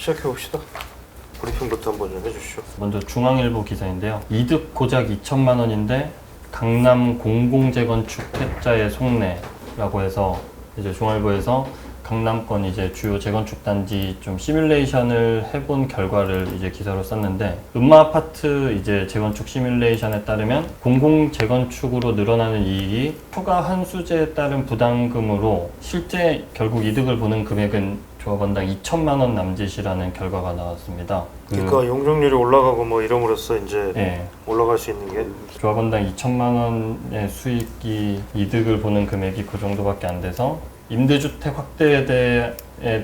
시작해봅시다. 브리핑부터 한번 좀 해주시죠. 먼저 중앙일보 기사인데요. 이득 고작 2천만 원인데 강남 공공재건축 혜자의 속내라고 해서 이제 중앙일보에서 강남권 이제 주요 재건축 단지 좀 시뮬레이션을 해본 결과를 이제 기사로 썼는데, 음마 아파트 이제 재건축 시뮬레이션에 따르면 공공 재건축으로 늘어나는 이익이 추가 환수제에 따른 부담금으로 실제 결국 이득을 보는 금액은 조합원당 2천만 원 남짓이라는 결과가 나왔습니다. 그러니까 용적률이 올라가고 뭐 이름으로써 이제 예, 올라갈 수 있는 게 조합원당 2천만 원의 수익이 이득을 보는 금액이 그 정도밖에 안 돼서 임대주택 확대에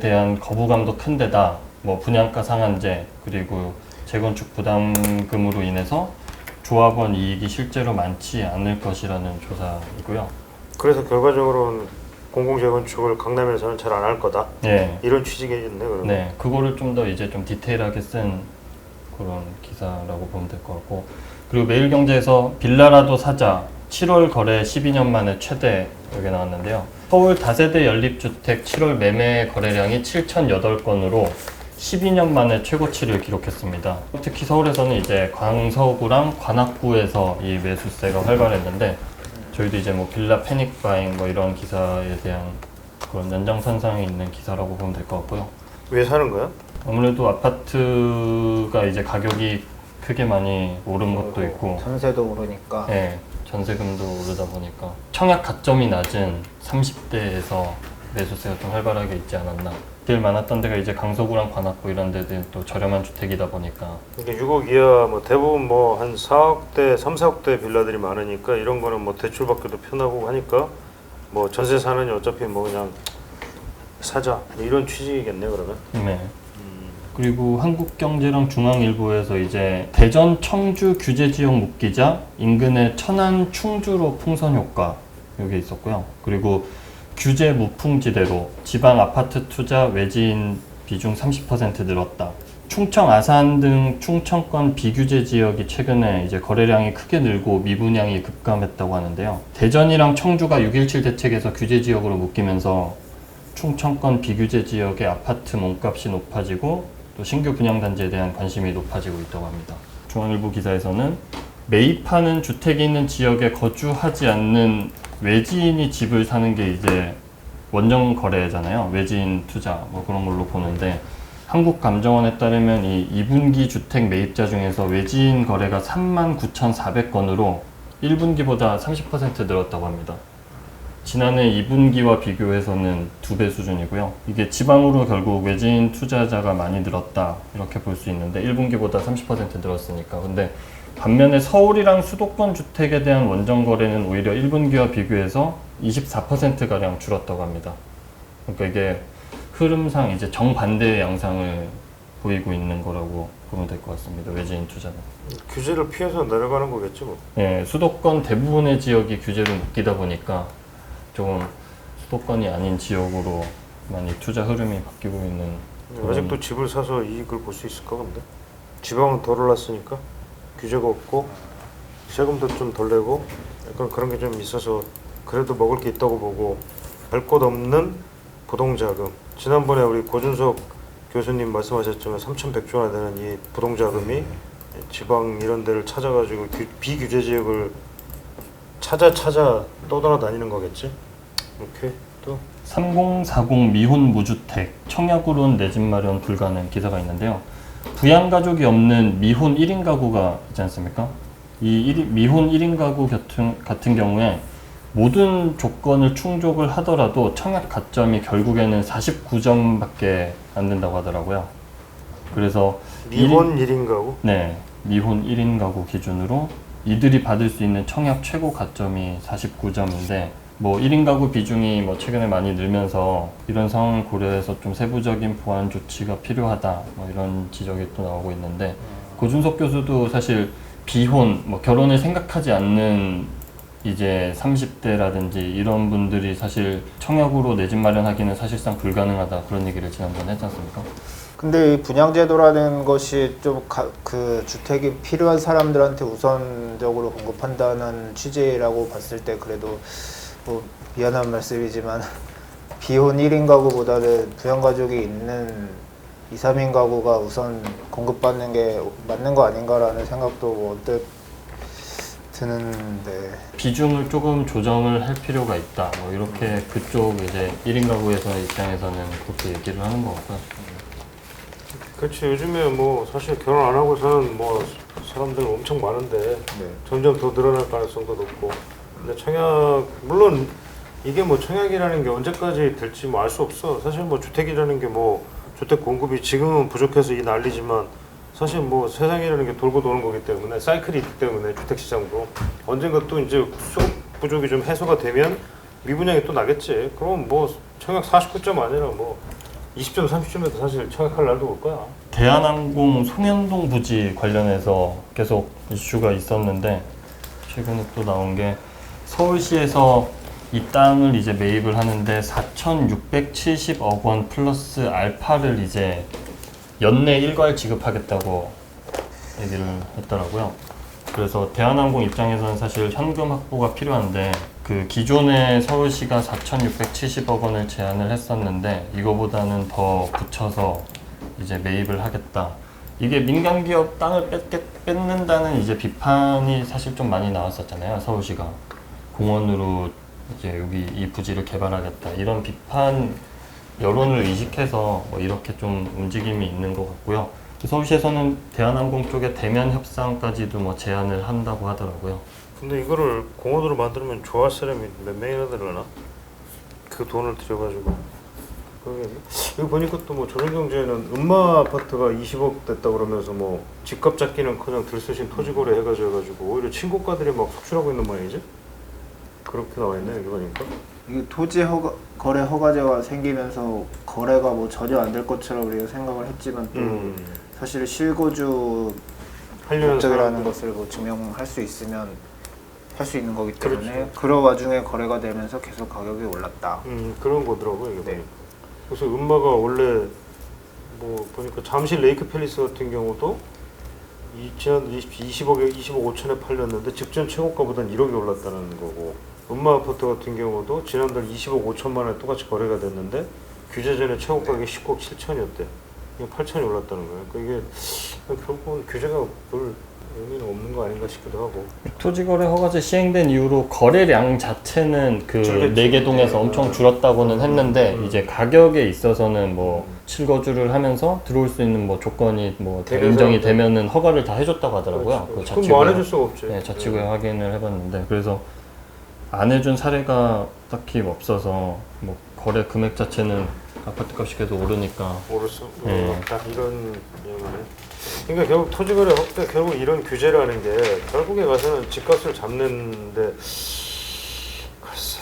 대한 거부감도 큰 데다 뭐 분양가 상한제 그리고 재건축 부담금으로 인해서 조합원 이익이 실제로 많지 않을 것이라는 조사이고요. 그래서 결과적으로는 공공재건축을 강남에서는 잘 안 할 거다. 네, 이런 취지겠네 그러면. 네, 그거를 좀 더 이제 좀 디테일하게 쓴 그런 기사라고 보면 될 것 같고, 그리고 매일경제에서 빌라라도 사자 7월 거래 12년 만에 최대 여기 나왔는데요. 서울 다세대 연립주택 7월 매매 거래량이 7,008건으로 12년 만에 최고치를 기록했습니다. 특히 서울에서는 이제 광서구랑 관악구에서 이 매수세가 활발했는데, 저희도 이제 뭐 빌라 패닉 바잉 뭐 이런 기사에 대한 그런 연장선상에 있는 기사라고 보면 될 것 같고요. 왜 사는 거야? 아무래도 아파트가 이제 가격이 크게 많이 오른 것도 있고, 전세도 오르니까. 네, 전세금도 오르다 보니까 청약 가점이 낮은 30대에서 매수세가 좀 활발하게 있지 않았나. 제일 많았던 데가 이제 강서구랑 관악구 이런 데들 또 저렴한 주택이다 보니까. 그러니까 6억 이하 뭐 대부분 뭐 한 4억대, 3, 4억대 빌라들이 많으니까 이런 거는 뭐 대출 받기도 편하고 하니까 뭐 전세 사느니 어차피 뭐 그냥 사자 이런 취지겠네 그러면. 네. 그리고 한국경제랑 중앙일보에서 이제 대전 청주 규제지역 묶이자 인근의 천안 충주로 풍선 효과 여기 있었고요. 그리고 규제 무풍지대로 지방 아파트 투자 외지인 비중 30% 늘었다. 충청 아산 등 충청권 비규제 지역이 최근에 이제 거래량이 크게 늘고 미분양이 급감했다고 하는데요. 대전이랑 청주가 6.17 대책에서 규제 지역으로 묶이면서 충청권 비규제 지역의 아파트 몸값이 높아지고 또 신규 분양단지에 대한 관심이 높아지고 있다고 합니다. 중앙일보 기사에서는 매입하는 주택이 있는 지역에 거주하지 않는 외지인이 집을 사는 게 이제 원정 거래잖아요. 외지인 투자 뭐 그런 걸로 보는데, 한국감정원에 따르면 이 2분기 주택 매입자 중에서 외지인 거래가 39,400건으로 1분기보다 30% 늘었다고 합니다. 지난해 2분기와 비교해서는 2배 수준이고요. 이게 지방으로 결국 외지인 투자자가 많이 늘었다 이렇게 볼 수 있는데 1분기보다 30% 늘었으니까. 근데 반면에 서울이랑 수도권 주택에 대한 원정 거래는 오히려 1분기와 비교해서 24%가량 줄었다고 합니다. 그러니까 이게 흐름상 이제 정반대의 양상을 보이고 있는 거라고 보면 될 것 같습니다. 외지인 투자는. 규제를 피해서 내려가는 거겠지 뭐. 네, 수도권 대부분의 지역이 규제를 묶이다 보니까 조금 수도권이 아닌 지역으로 많이 투자 흐름이 바뀌고 있는. 아직도 집을 사서 이익을 볼 수 있을까 근데? 지방은 덜 올랐으니까 규제가 없고 세금도 좀 덜 내고 약간 그런 게 좀 있어서 그래도 먹을 게 있다고 보고 할 것 없는 부동자금. 지난번에 우리 고준석 교수님 말씀하셨지만 3,100조나 되는 이 부동자금이 지방 이런 데를 찾아가지고 비규제 지역을 찾아 떠돌아다니는 거겠지? 오케이. 또 3040 미혼 무주택 청약으로는 내 집 마련 불가능 기사가 있는데요. 부양가족이 없는 미혼 1인 가구가 있지 않습니까? 이 미혼 1인 가구 같은 경우에 모든 조건을 충족을 하더라도 청약 가점이 결국에는 49점밖에 안 된다고 하더라고요. 그래서 미혼 1인 가구? 네, 미혼 1인 가구 기준으로 이들이 받을 수 있는 청약 최고 가점이 49점인데, 뭐 1인 가구 비중이 뭐 최근에 많이 늘면서 이런 상황을 고려해서 좀 세부적인 보완 조치가 필요하다 뭐 이런 지적이 또 나오고 있는데, 고준석 교수도 사실 비혼, 뭐 결혼을 생각하지 않는 이제 30대라든지 이런 분들이 사실 청약으로 내 집 마련하기는 사실상 불가능하다 그런 얘기를 지난번에 했지 않습니까? 근데 이 분양제도라는 것이 좀 그 주택이 필요한 사람들한테 우선적으로 공급한다는 취지라고 봤을 때 그래도 뭐 미안한 말씀이지만 비혼 1인 가구보다는 부양가족이 있는 2, 3인 가구가 우선 공급받는 게 맞는 거 아닌가라는 생각도 뭐 언뜻 드는데 비중을 조금 조정을 할 필요가 있다. 뭐 이렇게 그쪽 이제 1인 가구에서 입장에서는 그렇게 얘기를 하는 것 같고요. 그렇지. 요즘에 뭐 사실 결혼 안 하고 사는 뭐 사람들 엄청 많은데 네. 점점 더 늘어날 가능성도 높고. 근데 청약 물론 이게 뭐 청약이라는 게 언제까지 될지 뭐 알 수 없어. 사실 뭐 주택이라는 게 뭐 주택 공급이 지금은 부족해서 이 난리지만 사실 뭐 세상이라는 게 돌고 도는 거기 때문에 사이클이 있기 때문에 주택 시장도 언젠가 또 이제 수급 부족이 좀 해소가 되면 미분양이 또 나겠지. 그럼 뭐 청약 49점 아니라 뭐 20점, 30점에도 사실 청약할 날도 올 거야. 대한항공 송현동 부지 관련해서 계속 이슈가 있었는데 최근에 또 나온 게 서울시에서 이 땅을 이제 매입을 하는데 4,670억 원 플러스 알파를 이제 연내 일괄 지급하겠다고 얘기를 했더라고요. 그래서 대한항공 입장에서는 사실 현금 확보가 필요한데 그 기존에 서울시가 4,670억 원을 제안을 했었는데 이거보다는 더 붙여서 이제 매입을 하겠다. 이게 민간 기업 땅을 뺏는다는 이제 비판이 사실 좀 많이 나왔었잖아요. 서울시가 공원으로 이제 여기 이 부지를 개발하겠다 이런 비판 여론을 의식해서 뭐 이렇게 좀 움직임이 있는 것 같고요. 서울시에서는 대한항공 쪽에 대면 협상까지도 뭐 제안을 한다고 하더라고요. 근데 이거를 공원으로 만들면 좋아할 사람이 몇 명이나 되려나? 그 돈을 들여가지고. 여기 보니까 또 뭐 조선경제에는 음마 아파트가 20억 됐다 그러면서 뭐 집값 잡기는커녕 들쑤신 토지거래 해가지고 오히려 친고가들이 막 속출하고 있는 모양이지? 그렇게 나와 있네 여기 보니까. 이게 토지 거래 허가제가 생기면서 거래가 뭐 전혀 안 될 것처럼 우리가 생각을 했지만 또 사실 실거주 하려는 목적이라는 사람들. 것을 뭐 증명할 수 있으면 할 수 있는 거기 때문에 그렇죠. 그런 와중에 거래가 되면서 계속 가격이 올랐다. 그런 거더라고 이게 네. 보니까. 그래서 음마가 원래 뭐 보니까 잠실 레이크 팰리스 같은 경우도 지난 20억 5천에 팔렸는데 직전 최고가보다는 1억이 올랐다는 거고, 음마 아파트 같은 경우도 지난달 20억 5천만 원에 똑같이 거래가 됐는데 규제 전에 최고 가격이 19억 7천이었대. 이게 8천이 올랐다는 거예요. 그러니까 이게 결국은 규제가 별 의미는 없는 거 아닌가 싶기도 하고. 토지거래 허가제 시행된 이후로 거래량 자체는 그 줄겠지. 4개 동에서 엄청 줄었다고는 했는데 이제 가격에 있어서는 뭐 실거주를 하면서 들어올 수 있는 뭐 조건이 뭐 다 대개서 인정이 되면은 허가를 다 해줬다고 하더라고요. 그 그럼 뭐 안 해줄 자치구에, 수가 없지. 네, 자치구에 확인을 해봤는데 그래서 안 해준 사례가 딱히 없어서 뭐 거래 금액 자체는 아파트 값이 계속 오르니까 오르서 네. 올랐다 이런 내용이네. 그러니까 결국 토지거래 결국 이런 규제라는 게 결국에 가서는 집값을 잡는데 글쎄.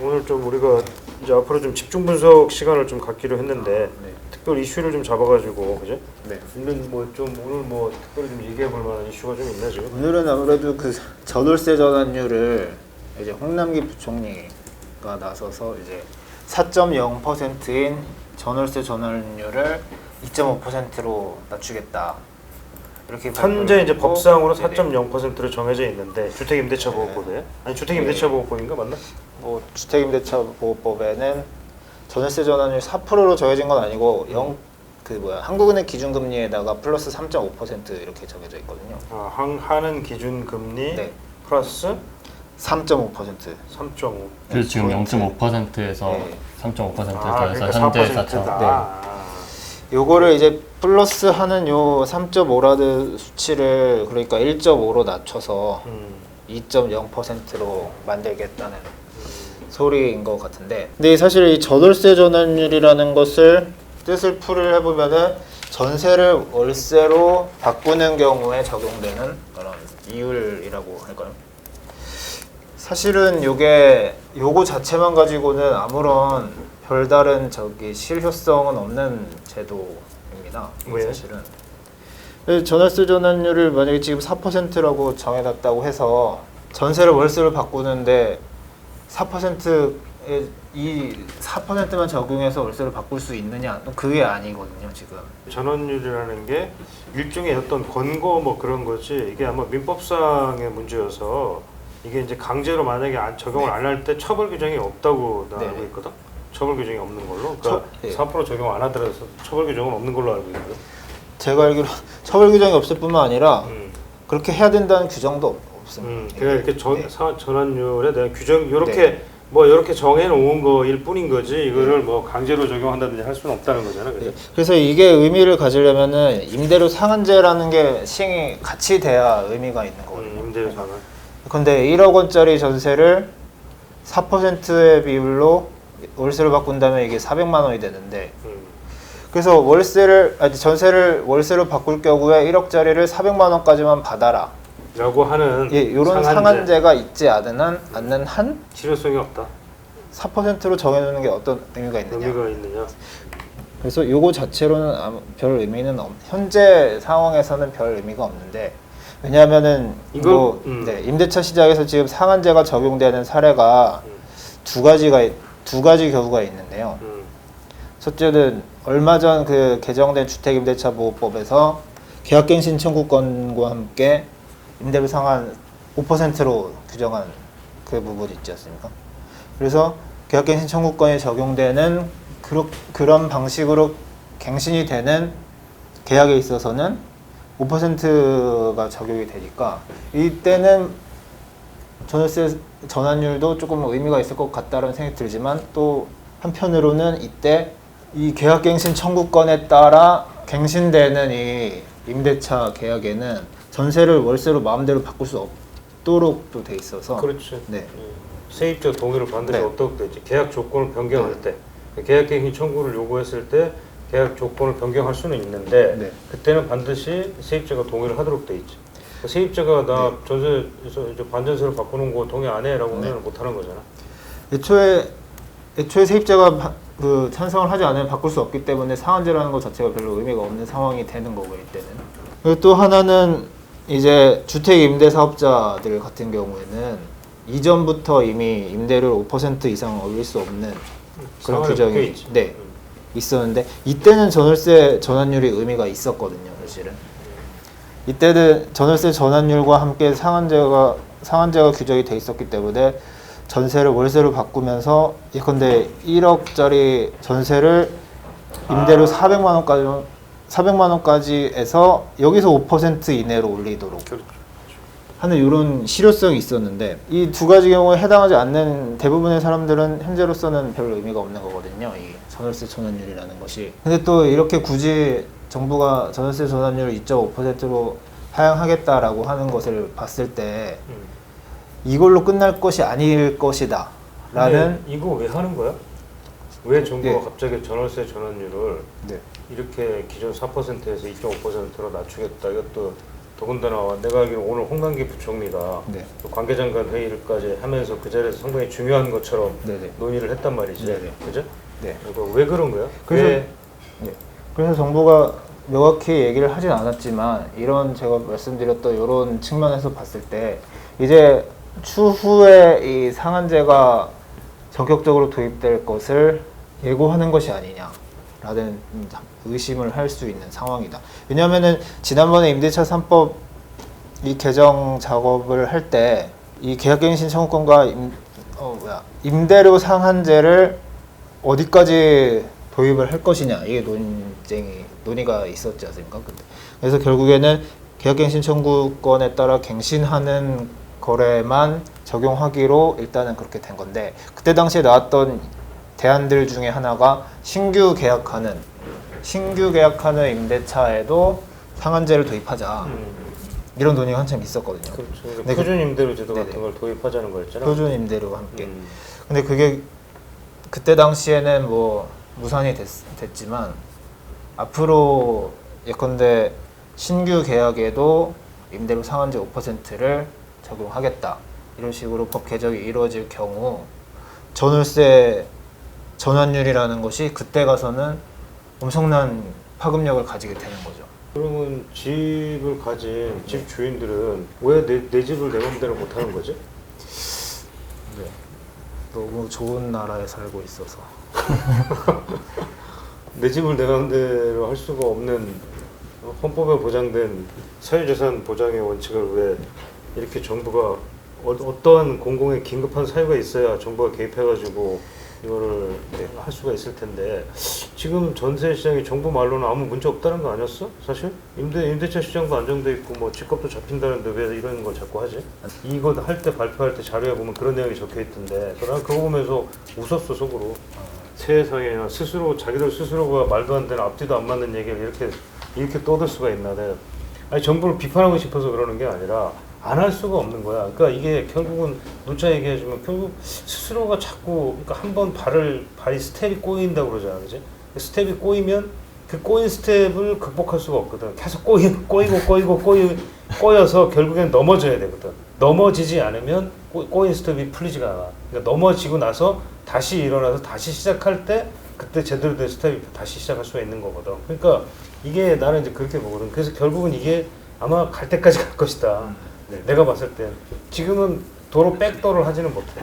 오늘 좀 우리가 이제 앞으로 좀 집중 분석 시간을 좀 갖기로 했는데 네. 특별 이슈를 좀 잡아가지고 그죠? 네. 있는 뭐 좀 오늘 뭐 특별히 좀 얘기해볼 만한 이슈가 좀 있나 지금? 오늘은 아무래도 그 전월세 전환율을 이제 홍남기 부총리가 나서서 이제 4.0%인 전월세 전환율을 2.5%로 낮추겠다. 이렇게 현재 이제 발표를 법상으로 네네. 4.0%로 정해져 있는데 주택임대차 보호법에 아니 주택임대차 보호법인가 맞나? 뭐 주택임대차 보호법에는 전월세 전환율 4%로 정해진 건 아니고 한국은행 기준금리에다가 플러스 3.5% 이렇게 정해져 있거든요. 아, 하는 기준 금리 네. 플러스 3.5%. 3.5. 그래서 지금 포인트. 0.5%에서 네. 3.5%에서 아, 그러니까 현재 4%다. 4차. 네. 아. 요거를 이제 플러스 하는 요 3.5라는 수치를 그러니까 1.5로 낮춰서 2.0%로 만들겠다는 소리인 것 같은데, 근데 사실 이 전월세 전환율이라는 것을 뜻을 풀을 해보면은 전세를 월세로 바꾸는 경우에 적용되는 그런 이율이라고 할까요? 사실은 요거 자체만 가지고는 아무런 별다른 실효성은 없는 제도입니다. 왜요? 사실은 전월세 전환율을 만약에 지금 4%라고 정해놨다고 해서 전세를 월세로 바꾸는데 4%의 이 4%만 적용해서 월세를 바꿀 수 있느냐? 그게 아니거든요, 지금. 전환율이라는 게 일종의 어떤 권고 뭐 그런 거지 이게 아마 민법상의 문제여서 이게 이제 강제로 만약에 적용을 안 할 때 처벌 규정이 없다고 나 네. 알고 있거든. 처벌 규정이 없는 걸로. 그러니까 예. 4% 적용 안 하더라도 처벌 규정은 없는 걸로 알고 있거든. 제가 알기로 처벌 규정이 없을 뿐만 아니라 음. 그렇게 해야 된다는 규정도 없습니다. 그러니까 이렇게 네. 전환율에 대한 규정 이렇게 네. 뭐 이렇게 정해 놓은 거일 뿐인 거지 이거를 뭐 강제로 적용한다든지 할 수는 없다는 거잖아. 그죠? 네. 그래서 이게 의미를 가지려면은 임대료 상한제라는 게 시행이 같이 돼야 의미가 있는 거거든요. 임대료 상한. 근데 1억 원짜리 전세를 4%의 비율로 월세로 바꾼다면 이게 400만 원이 되는데 그래서 전세를 월세로 바꿀 경우에 1억짜리를 400만 원까지만 받아라. 라고 하는 예, 이런 상한제가 있지 않는 한 실효성이 없다. 4%로 정해놓는 게 어떤 의미가 있느냐. 의미가 있느냐. 그래서 요거 자체로는 별 의미는 현재 상황에서는 별 의미가 없는데 왜냐하면은 이거, 네, 임대차 시장에서 지금 상한제가 적용되는 사례가 두 가지 경우가 있는데요. 첫째는 얼마 전 그 개정된 주택임대차보호법에서 계약갱신 청구권과 함께 임대료 상한 5%로 규정한 그 부분이 있지 않습니까? 그래서 계약갱신 청구권이 적용되는 그런 방식으로 갱신이 되는 계약에 있어서는 5%가 적용이 되니까 이때는 전월세 전환율도 조금 의미가 있을 것 같다는 생각이 들지만 또 한편으로는 이때 이 계약갱신 청구권에 따라 갱신되는 이 임대차 계약에는 전세를 월세로 마음대로 바꿀 수 없도록 또 돼 있어서 그렇죠. 네. 세입자 동의를 반드시 네. 얻도록 되지. 계약 조건을 변경할 때 계약갱신 청구를 요구했을 때 계약 조건을 변경할 수는 있는데 네. 그때는 반드시 세입자가 동의를 하도록 돼 있지. 세입자가 나 전세에서 이제 반전세로 바꾸는 거 동의 안 해라고 하면 못 하는 거잖아. 애초에 세입자가 찬성을 하지 않으면 바꿀 수 없기 때문에 상한제라는 것 자체가 별로 의미가 없는 상황이 되는 거고 이때는. 그리고 또 하나는 이제 주택 임대 사업자들 같은 경우에는 이전부터 이미 임대료를 5% 이상 올릴 수 없는 그런 상황이 규정이 꽤 있지. 있었는데 이때는 전월세 전환율이 의미가 있었거든요, 사실은. 이때는 전월세 전환율과 함께 상한제가 규정이 돼 있었기 때문에 전세를 월세로 바꾸면서 예컨대 1억짜리 전세를 임대료 400만 원까지 해서 여기서 5% 이내로 올리도록 그렇죠. 하는 이런 실효성이 있었는데 이 두 가지 경우에 해당하지 않는 대부분의 사람들은 현재로서는 별 의미가 없는 거거든요. 이 전월세 전환율이라는 것이. 근데 또 이렇게 굳이 정부가 전월세 전환율을 2.5%로 하향하겠다라고 하는 것을 봤을 때 이걸로 끝날 것이 아닐 것이다 라는 이거 왜 하는 거야? 왜 정부가 네. 갑자기 전월세 전환율을 네. 이렇게 기존 4%에서 2.5%로 낮추겠다. 이것도 더군다나 내가 알기로 오늘 홍남기 부총리가 네. 또 관계장관 회의를까지 하면서 그 자리에서 상당히 중요한 것처럼 네네. 논의를 했단 말이지. 네네. 그죠? 네. 이거 왜 그런 거야? 그래서 그래서 정부가 명확히 얘기를 하진 않았지만 이런 제가 말씀드렸던 이런 측면에서 봤을 때 이제 추후에 이 상한제가 전격적으로 도입될 것을 예고하는 것이 아니냐라는 의심을 할 수 있는 상황이다. 왜냐하면은 지난번에 임대차 3법 이 개정 작업을 할 때 이 계약갱신 청구권과 임대료 상한제를 어디까지 도입을 할 것이냐 이게 논의가 있었지 않습니까? 그래서 결국에는 계약갱신 청구권에 따라 갱신하는 거래만 적용하기로 일단은 그렇게 된 건데 그때 당시에 나왔던 대안들 중에 하나가 신규 계약하는 임대차에도 상한제를 도입하자 이런 논의가 한참 있었거든요. 그렇죠. 네, 표준 임대료 제도 네네. 같은 걸 도입하자는 거였잖아. 표준 임대료와 함께. 근데 그게 그때 당시에는 뭐 무산이 됐지만 앞으로 예컨대 신규 계약에도 임대료 상한제 5%를 적용하겠다 이런 식으로 법 개정이 이루어질 경우 전월세 전환율이라는 것이 그때 가서는 엄청난 파급력을 가지게 되는 거죠. 그러면 집을 가진 집 주인들은 왜 내 집을 내 맘대로 못 하는 거지? 네. 너무 좋은 나라에 살고 있어서 내 집을 내 맘대로 할 수가 없는 헌법에 보장된 사유재산 보장의 원칙을 왜 이렇게 정부가 어떤 공공의 긴급한 사유가 있어야 정부가 개입해가지고 이거를 할 수가 있을 텐데 지금 전세 시장이 정부 말로는 아무 문제 없다는 거 아니었어? 사실 임대차 시장도 안정돼 있고 뭐 집값도 잡힌다는데 왜 이런 걸 자꾸 하지? 이거 할 때 발표할 때 자료에 보면 그런 내용이 적혀 있던데 난 그거 보면서 웃었어 속으로. 세상에 스스로 자기들 스스로가 말도 안 되는 앞뒤도 안 맞는 얘기를 이렇게 떠들 수가 있나? 내가 아니 정부를 비판하고 싶어서 그러는 게 아니라 안 할 수가 없는 거야. 그러니까 이게 결국은 문자 얘기해주면 결국 스스로가 자꾸 그러니까 한번 발이 스텝이 꼬인다고 그러잖아, 그지? 스텝이 꼬이면 그 꼬인 스텝을 극복할 수가 없거든. 계속 꼬여서 결국엔 넘어져야 되거든. 넘어지지 않으면 꼬인 스텝이 풀리지가 않아. 그러니까 넘어지고 나서 다시 일어나서 다시 시작할 때 그때 제대로 된 스텝이 다시 시작할 수가 있는 거거든. 그러니까 이게 나는 이제 그렇게 보거든. 그래서 결국은 이게 아마 갈 때까지 갈 것이다. 내가 봤을 때 지금은 도로 백도를 하지는 못해.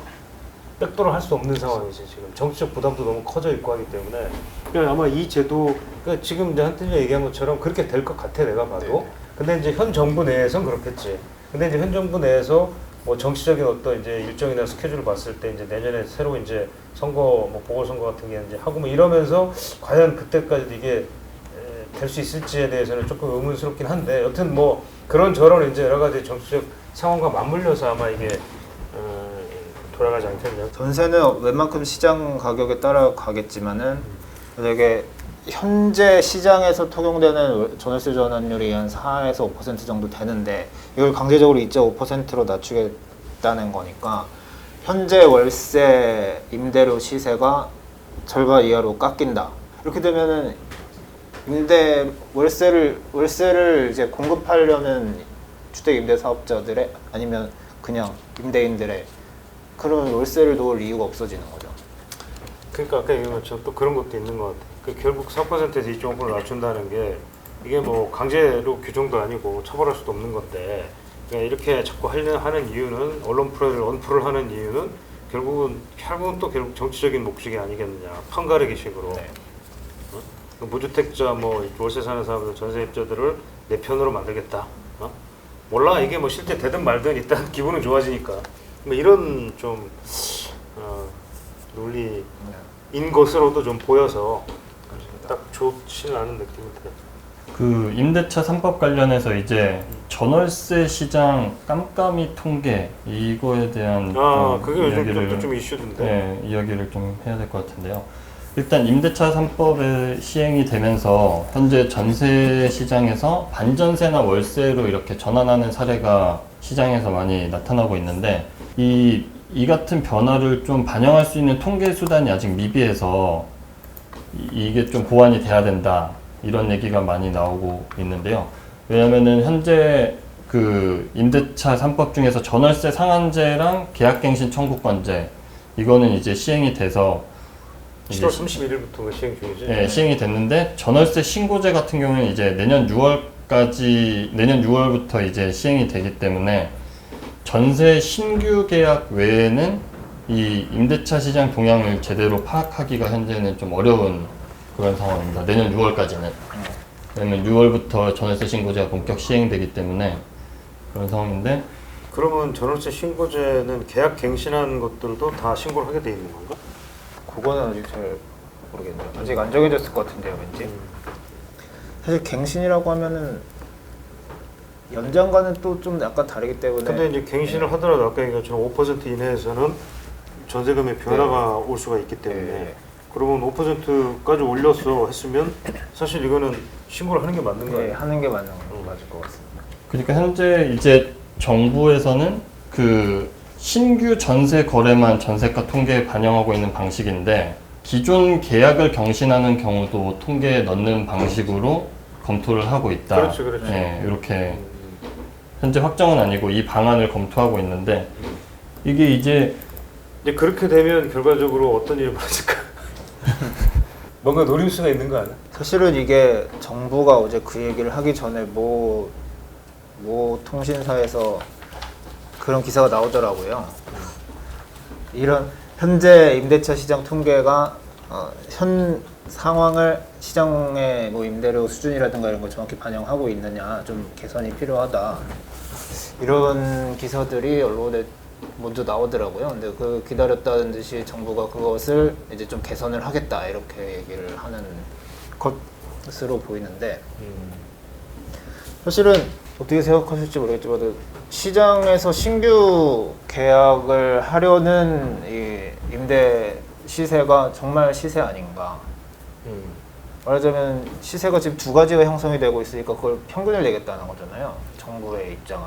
백도를 할 수 없는 상황이지 지금. 정치적 부담도 너무 커져 있고 하기 때문에 그러니까 아마 이 제도 그러니까 지금 이제 한태준이 얘기한 것처럼 그렇게 될 것 같아 내가 봐도. 근데 이제 현 정부 내에선 그렇겠지. 근데 이제 현 정부 내에서 뭐 정치적인 어떤 이제 일정이나 스케줄을 봤을 때 이제 내년에 새로 이제 선거 뭐 보궐선거 같은 게 이제 하고 뭐 이러면서 과연 그때까지도 이게 될 수 있을지에 대해서는 조금 의문스럽긴 한데 여튼 뭐 그런 저런 이제 여러 가지 정치적 상황과 맞물려서 아마 이게 돌아가지 않겠냐. 전세는 웬만큼 시장 가격에 따라가겠지만은 되게 현재 시장에서 적용되는 전월세 전환율이 한 4에서 5% 정도 되는데 이걸 강제적으로 2.5%로 낮추겠다는 거니까 현재 월세 임대료 시세가 절반 이하로 깎인다. 이렇게 되면은 월세를 이제 공급하려는 주택 임대 사업자들의 아니면 그냥 임대인들의 그런 월세를 놓을 이유가 없어지는 거죠. 그러니까 아까 얘기한 것처럼 또 그런 것도 있는 것 같아. 그 결국 4%에서 2.5% 낮춘다는 게 이게 뭐 강제로 규정도 아니고 처벌할 수도 없는 건데 그러니까 이렇게 자꾸 하는 이유는 언론 언프를 하는 이유는 결국은 또 결국 정치적인 목적이 아니겠느냐. 판가르기식으로. 네. 무주택자 뭐 월세 사는 사람들 전세입자들을 내 편으로 만들겠다. 몰라 이게 뭐 실제 되든 말든 일단 기분은 좋아지니까 뭐 이런 좀 논리인 것으로도 좀 보여서 딱 좋지는 않은 느낌이 들어요. 그 임대차 3법 관련해서 이제 전월세 시장 깜깜이 통계 이거에 대한 그게 요즘 좀 이슈던데. 네, 이야기를 좀 해야 될 것 같은데요. 일단 임대차 3법이 시행이 되면서 현재 전세 시장에서 반전세나 월세로 이렇게 전환하는 사례가 시장에서 많이 나타나고 있는데 이 같은 변화를 좀 반영할 수 있는 통계 수단이 아직 미비해서 이게 좀 보완이 돼야 된다 이런 얘기가 많이 나오고 있는데요. 왜냐면은 현재 그 임대차 3법 중에서 전월세 상한제랑 계약갱신 청구권제 이거는 이제 시행이 돼서 7월 31일부터 시행 중이지? 네, 시행이 됐는데 전월세 신고제 같은 경우는 이제 내년 6월부터 이제 시행이 되기 때문에 전세 신규 계약 외에는 이 임대차 시장 동향을 제대로 파악하기가 현재는 좀 어려운 그런 상황입니다. 내년 6월까지는. 왜냐면 6월부터 전월세 신고제가 본격 시행되기 때문에 그런 상황인데 그러면 전월세 신고제는 계약 갱신한 것들도 다 신고를 하게 돼 있는 건가? 그거는 아직 잘 모르겠네요. 아직 안 정해졌을 것 같은데요, 왠지. 사실 갱신이라고 하면은 연장과는 또 좀 약간 다르기 때문에. 근데 이제 갱신을 하더라도 아까 얘기한 것처럼 5% 이내에서는 전세금의 변화가 올 수가 있기 때문에 그러면 5%까지 올려서 했으면 사실 이거는 신고를 하는 게 맞는 거예요. 네, 하는 게 맞을 것 같습니다. 그러니까 현재 이제 정부에서는 그 신규 전세 거래만 전세가 통계에 반영하고 있는 방식인데 기존 계약을 경신하는 경우도 통계에 넣는 방식으로 검토를 하고 있다. 그렇죠. 네, 이렇게 현재 확정은 아니고 이 방안을 검토하고 있는데 이게 이제 그렇게 되면 결과적으로 어떤 일이 벌어질까? 뭔가 노림수가 있는 거 아니야? 사실은 이게 정부가 어제 그 얘기를 하기 전에 모 통신사에서 그런 기사가 나오더라고요. 이런 현재 임대차 시장 통계가 현 상황을 시장의 뭐 임대료 수준이라든가 이런 걸 정확히 반영하고 있느냐 좀 개선이 필요하다. 이런 기사들이 언론에 먼저 나오더라고요. 근데 그 기다렸다는 듯이 정부가 그것을 이제 좀 개선을 하겠다 이렇게 얘기를 하는 것으로 보이는데 사실은 어떻게 생각하실지 모르겠지만 시장에서 신규 계약을 하려는 이 임대 시세가 정말 시세 아닌가. 말하자면 시세가 지금 두 가지가 형성이 되고 있으니까 그걸 평균을 내겠다는 거잖아요. 정부의 입장은.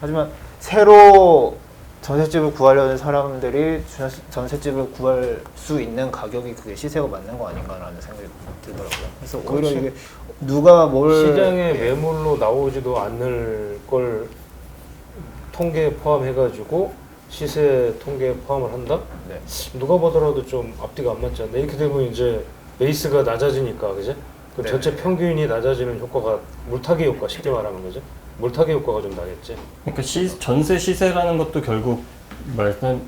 하지만 새로 전셋집을 구하려는 사람들이 전셋집을 구할 수 있는 가격이 그게 시세가 맞는 거 아닌가라는 생각이 들더라고요. 그래서 오히려 그렇지. 이게 누가 뭘 시장에 매물로 나오지도 않을 걸 통계에 포함해가지고 시세 통계에 포함을 한다? 네. 누가 보더라도 좀 앞뒤가 안 맞지 않나? 이렇게 되면 이제 베이스가 낮아지니까, 그지? 그 네. 전체 평균이 낮아지는 효과가 물타기 효과, 쉽게 말하는 거죠. 물타기 효과가 좀 나겠지. 그러니까 전세 시세라는 것도 결국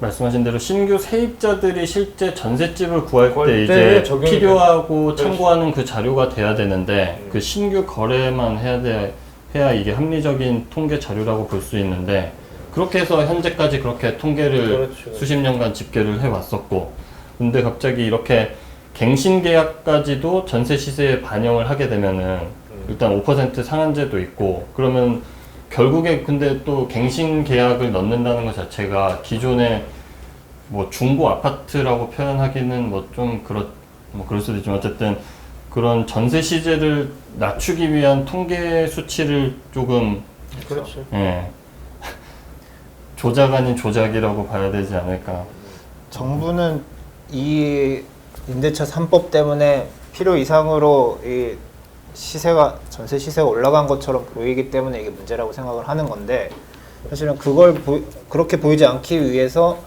말씀하신 대로 신규 세입자들이 실제 전셋집을 구할 구할 때 때 이제 적용이 필요하고 그렇지. 참고하는 그 자료가 돼야 되는데 그 신규 거래만 해야 이게 합리적인 통계 자료라고 볼 수 있는데 그렇게 해서 현재까지 그렇게 통계를 그렇죠. 수십 년간 집계를 해왔었고 근데 갑자기 이렇게 갱신 계약까지도 전세 시세에 반영을 하게 되면은 일단 5% 상한제도 있고 그러면 결국에 근데 또 갱신 계약을 넣는다는 것 자체가 기존의 뭐 중고 아파트라고 표현하기는 뭐 좀 그럴 수도 있지만 어쨌든 그런 전세 시세를 낮추기 위한 통계 수치를 조금 그렇죠. 예, 조작 아닌 조작이라고 봐야 되지 않을까. 정부는 이 임대차 3법 때문에 필요 이상으로 이 시세가 전세 시세가 올라간 것처럼 보이기 때문에 이게 문제라고 생각을 하는 건데 사실은 그걸 그렇게 보이지 않기 위해서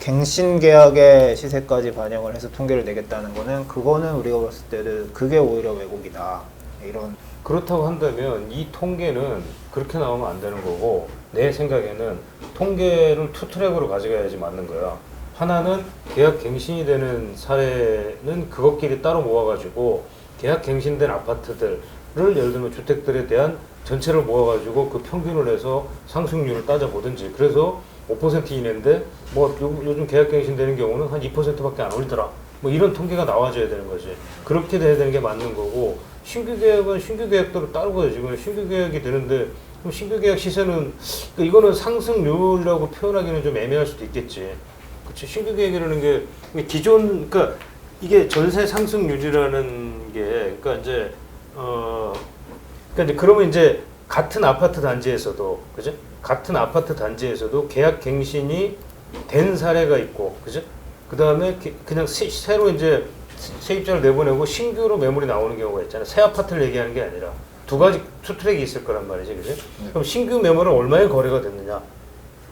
갱신 계약의 시세까지 반영을 해서 통계를 내겠다는 거는 그거는 우리가 봤을 때는 그게 오히려 왜곡이다 이런. 그렇다고 한다면 이 통계는 그렇게 나오면 안 되는 거고 내 생각에는 통계를 투 트랙으로 가져가야지 맞는 거야. 하나는 계약 갱신이 되는 사례는 그것끼리 따로 모아가지고 계약 갱신된 아파트들을 예를 들면 주택들에 대한 전체를 모아가지고 그 평균을 해서 상승률을 따져보든지 그래서 5% 이내인데 뭐 요즘 계약 갱신되는 경우는 한 2%밖에 안 올리더라 뭐 이런 통계가 나와줘야 되는 거지. 그렇게 돼야 되는 게 맞는 거고 신규 계약은 신규 계약대로 따르고요. 지금 신규 계약이 되는데 그럼 신규 계약 시세는 그러니까 이거는 상승률이라고 표현하기는 좀 애매할 수도 있겠지. 그치? 신규 계약이라는 게 기존 그러니까 이게 전세 상승률이라는 게 그러니까 이제 그러니까 이제 그러면 이제 같은 아파트 단지에서도 그죠? 같은 아파트 단지에서도 계약 갱신이 된 사례가 있고 그죠? 그다음에 그냥 새로 이제 세입자를 내보내고 신규로 매물이 나오는 경우가 있잖아요. 새 아파트를 얘기하는 게 아니라 두 가지 투 트랙이 있을 거란 말이지, 그죠? 그럼 신규 매물은 얼마에 거래가 됐느냐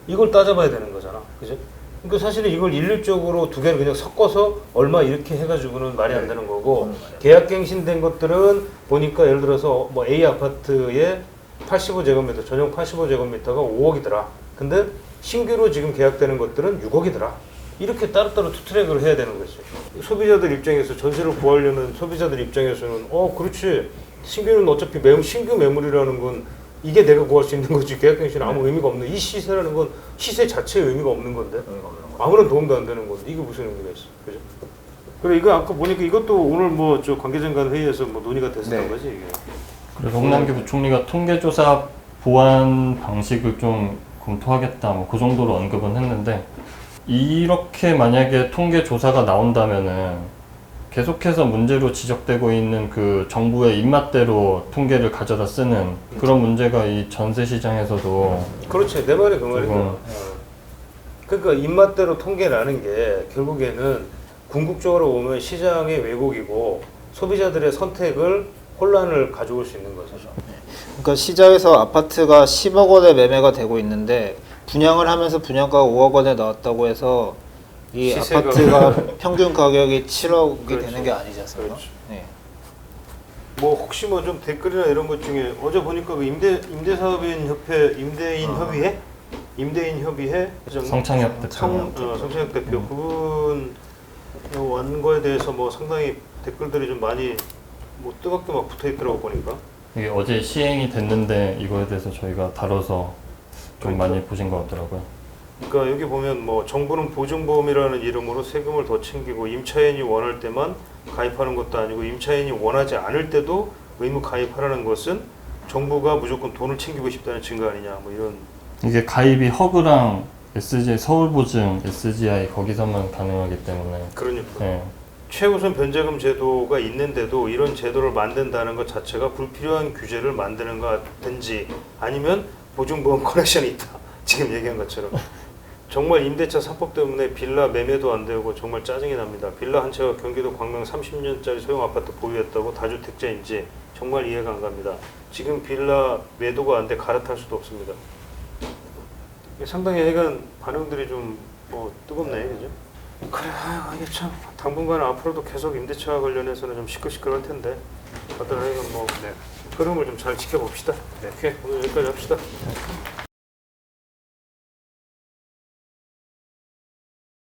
이걸 따져봐야 되는 거잖아, 그죠? 그러니까 사실은 이걸 일률적으로 두 개를 그냥 섞어서 얼마 이렇게 해가지고는 말이 안 되는 거고 계약 갱신된 것들은 보니까 예를 들어서 뭐 A 아파트에 85제곱미터 전용 85제곱미터가 5억이더라. 근데 신규로 지금 계약되는 것들은 6억이더라. 이렇게 따로따로 투트랙을 해야 되는 거지. 소비자들 입장에서 전세를 구하려는 소비자들 입장에서는 그렇지. 신규는 어차피 신규 매물이라는 건 이게 내가 구할 수 있는 거지. 계약갱신은 아무 의미가 없는 이 시세라는 건 시세 자체에 의미가 없는 건데 아무런 도움도 안 되는 건데 이게 무슨 의미가 있어, 그죠? 그래 이거 아까 보니까 이것도 오늘 뭐 저 관계장관 회의에서 뭐 논의가 됐었던 네. 거지 이게. 그래서 홍남기 부총리가 통계조사 보완 방식을 좀 검토하겠다 뭐 그 정도로 언급은 했는데 이렇게 만약에 통계조사가 나온다면은 계속해서 문제로 지적되고 있는 그 정부의 입맛대로 통계를 가져다 쓰는 그런 문제가 이 전세 시장에서도 그렇지 내 말이 그 말이야. 조금 그러니까 입맛대로 통계라는 게 결국에는 궁극적으로 보면 시장의 왜곡이고 소비자들의 선택을 혼란을 가져올 수 있는 거죠. 그러니까 시장에서 아파트가 10억 원에 매매가 되고 있는데 분양을 하면서 분양가가 5억 원에 나왔다고 해서 이 시세가 아파트가 평균 가격이 7억이 그렇죠. 되는 게 아니지 않습니까? 그렇죠. 네. 뭐 혹시 뭐 좀 댓글이나 이런 것 중에 어제 보니까 그 임대사업인 협회 임대인 협의회 성창혁 대표 성창혁 대표 그분 완 거에 대해서 뭐 상당히 댓글들이 좀 많이 뭐 뜨겁게 막 붙어 있더라고 보니까. 이게 어제 시행이 됐는데 이거에 대해서 저희가 다뤄서 좀 많이 보신 것 같더라고요. 그러니까 여기 보면 뭐 정부는 보증보험이라는 이름으로 세금을 더 챙기고 임차인이 원할 때만 가입하는 것도 아니고 임차인이 원하지 않을 때도 의무 가입하라는 것은 정부가 무조건 돈을 챙기고 싶다는 증거 아니냐 뭐 이런. 이게 가입이 허그랑 SGI 서울보증, SGI 거기서만 가능하기 때문에 그러니까 네. 최우선 변제금 제도가 있는데도 이런 제도를 만든다는 것 자체가 불필요한 규제를 만드는 거든지 아니면 보증보험 커넥션이 있다 지금 얘기한 것처럼 정말 임대차 3법 때문에 빌라 매매도 안 되고 정말 짜증이 납니다. 빌라 한 채가 경기도 광명 30년짜리 소형 아파트 보유했다고 다주택자인지 정말 이해가 안 갑니다. 지금 빌라 매도가 안 돼 갈아탈 수도 없습니다. 상당히 하여간 반응들이 좀 뭐 뜨겁네, 그죠? 그래, 아유, 이게 참 당분간 앞으로도 계속 임대차와 관련해서는 좀 시끌시끌할 텐데 다들 하여간 뭐 흐름을 좀 잘 지켜봅시다. 네, 오케이, 오늘 여기까지 합시다.